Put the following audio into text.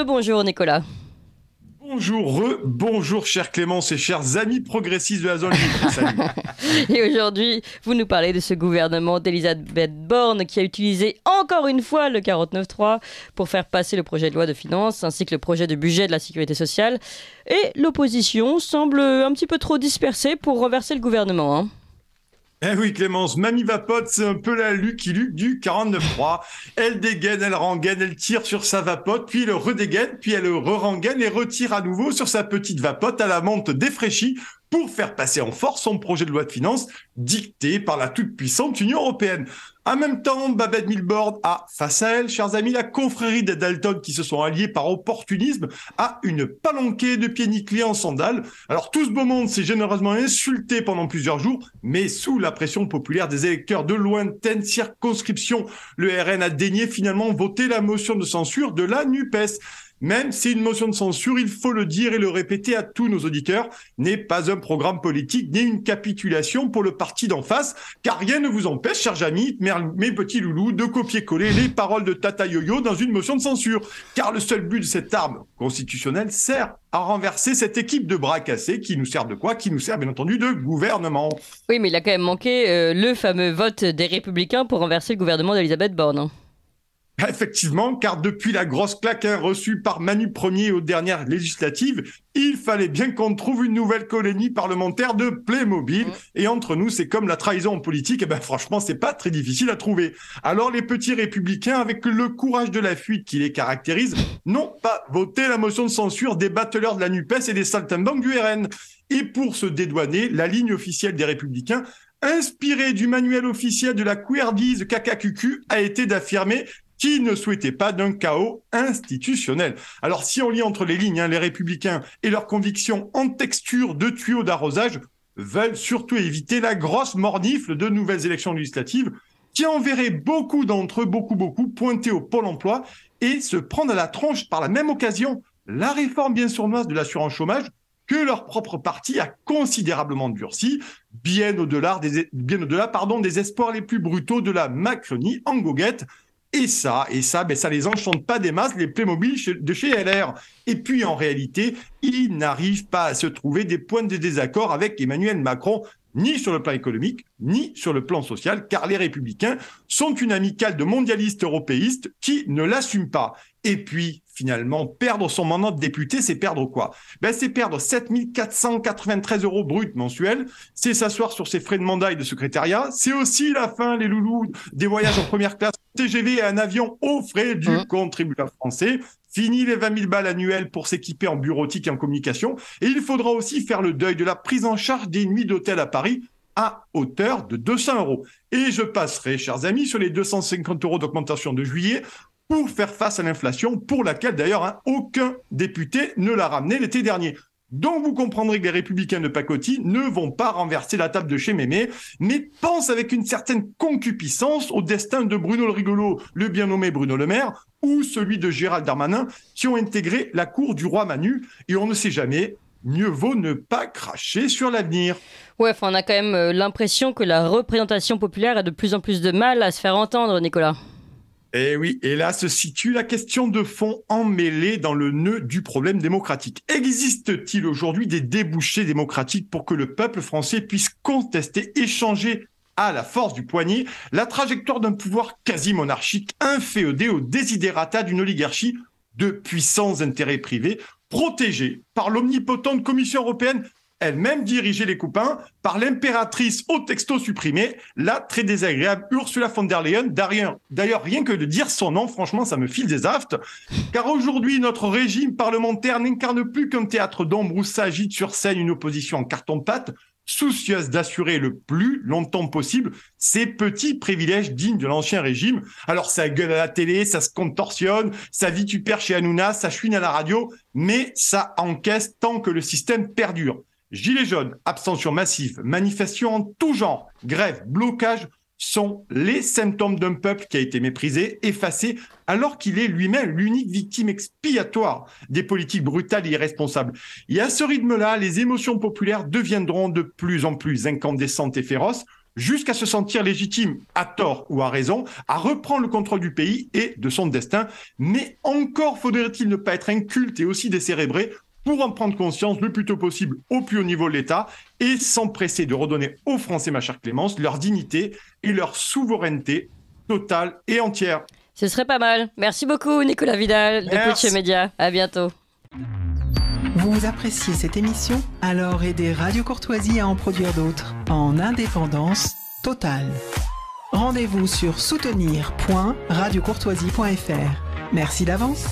Bonjour Nicolas. Bonjour chers Clémence et chers amis progressistes de la zone libre. Salut. Et aujourd'hui, vous nous parlez de ce gouvernement d'Elisabeth Borne qui a utilisé encore une fois le 49.3 pour faire passer le projet de loi de finances ainsi que le projet de budget de la sécurité sociale. Et l'opposition semble un petit peu trop dispersée pour renverser le gouvernement, hein. Eh oui Clémence, Mamie Vapote, c'est un peu la Lucky Luke du 49.3. Elle dégaine, elle rengaine, elle tire sur sa vapote, puis elle redégaine, puis elle re-rengaine et retire à nouveau sur sa petite vapote à la menthe défraîchie pour faire passer en force son projet de loi de finances dicté par la toute-puissante Union européenne. En même temps, Babette Milborn a, face à elle, chers amis, la confrérie des Dalton qui se sont alliés par opportunisme à une palanquée de pieds nickelés en sandales. Alors tout ce beau monde s'est généreusement insulté pendant plusieurs jours, mais sous la pression populaire des électeurs de lointaines circonscriptions, le RN a daigné finalement voter la motion de censure de la NUPES. Même si une motion de censure, il faut le dire et le répéter à tous nos auditeurs, n'est pas un programme politique ni une capitulation pour le parti d'en face, car rien ne vous empêche, chers amis, mes petits loulous, de copier-coller les paroles de Tata Yo-Yo dans une motion de censure. Car le seul but de cette arme constitutionnelle sert à renverser cette équipe de bras cassés qui nous sert de quoi? Qui nous sert bien entendu de gouvernement. Oui, mais il a quand même manqué le fameux vote des Républicains pour renverser le gouvernement d'Elisabeth Borne, hein. Effectivement, car depuis la grosse claque reçue par Manu Premier aux dernières législatives, il fallait bien qu'on trouve une nouvelle colonie parlementaire de Playmobil. Et entre nous, c'est comme la trahison en politique. Et ben franchement, c'est pas très difficile à trouver. Alors les petits républicains, avec le courage de la fuite qui les caractérise, n'ont pas voté la motion de censure des battleurs de la NUPES et des saltimbanques du RN. Et pour se dédouaner, la ligne officielle des républicains, inspirée du manuel officiel de la couardise KKQQ, a été d'affirmer qui ne souhaitait pas d'un chaos institutionnel. Alors si on lit entre les lignes, les républicains et leurs convictions en texture de tuyaux d'arrosage veulent surtout éviter la grosse mornifle de nouvelles élections législatives qui enverraient beaucoup d'entre eux, beaucoup, pointer au Pôle emploi et se prendre à la tronche par la même occasion la réforme bien sournoise de l'assurance chômage que leur propre parti a considérablement durci, bien au-delà des espoirs les plus brutaux de la Macronie en goguette. Et ça les enchante pas des masses, les Playmobil de chez LR. Et puis, en réalité, ils n'arrivent pas à se trouver des points de désaccord avec Emmanuel Macron, ni sur le plan économique, ni sur le plan social, car les Républicains sont une amicale de mondialistes européistes qui ne l'assument pas. Et puis, finalement, perdre son mandat de député, c'est perdre quoi? C'est perdre 7 493 € bruts mensuels, c'est s'asseoir sur ses frais de mandat et de secrétariat, c'est aussi la fin, les loulous, des voyages en première classe TGV et un avion aux frais du contribuable français. Fini les 20 000 balles annuelles pour s'équiper en bureautique et en communication. Et il faudra aussi faire le deuil de la prise en charge des nuits d'hôtel à Paris à hauteur de 200 €. Et je passerai, chers amis, sur les 250 € d'augmentation de juillet pour faire face à l'inflation, pour laquelle d'ailleurs aucun député ne l'a ramené l'été dernier. Donc vous comprendrez que les républicains de pacotille ne vont pas renverser la table de chez Mémé, mais pensent avec une certaine concupiscence au destin de Bruno le Rigolo, le bien nommé Bruno Le Maire, ou celui de Gérald Darmanin, qui ont intégré la cour du roi Manu. Et on ne sait jamais, mieux vaut ne pas cracher sur l'avenir. Ouais, enfin, on a quand même l'impression que la représentation populaire a de plus en plus de mal à se faire entendre, Nicolas. Et oui, et là se situe la question de fond emmêlée dans le nœud du problème démocratique. Existe-t-il aujourd'hui des débouchés démocratiques pour que le peuple français puisse contester, échanger à la force du poignet la trajectoire d'un pouvoir quasi monarchique inféodé aux desiderata d'une oligarchie de puissants intérêts privés protégés par l'omnipotente Commission européenne, elle-même dirigée, les copains, par l'impératrice au texto supprimé, la très désagréable Ursula von der Leyen. D'ailleurs, rien que de dire son nom, franchement, ça me file des aftes. Car aujourd'hui, notre régime parlementaire n'incarne plus qu'un théâtre d'ombre où s'agite sur scène une opposition en carton-pâte, soucieuse d'assurer le plus longtemps possible ses petits privilèges dignes de l'ancien régime. Alors ça gueule à la télé, ça se contorsionne, ça vitupère chez Hanouna, ça chouine à la radio, mais ça encaisse tant que le système perdure. Gilets jaunes, abstention massive, manifestations en tout genre, grève, blocage, sont les symptômes d'un peuple qui a été méprisé, effacé, alors qu'il est lui-même l'unique victime expiatoire des politiques brutales et irresponsables. Et à ce rythme-là, les émotions populaires deviendront de plus en plus incandescentes et féroces, jusqu'à se sentir légitime, à tort ou à raison, à reprendre le contrôle du pays et de son destin. Mais encore faudrait-il ne pas être inculte et aussi décérébré pour en prendre conscience le plus tôt possible au plus haut niveau de l'État et s'empresser de redonner aux Français, ma chère Clémence, leur dignité et leur souveraineté totale et entière. Ce serait pas mal. Merci beaucoup, Nicolas Vidal de Pitch Média. À bientôt. Vous appréciez cette émission? Alors aidez Radio Courtoisie à en produire d'autres en indépendance totale. Rendez-vous sur soutenir.radiocourtoisie.fr. Merci d'avance.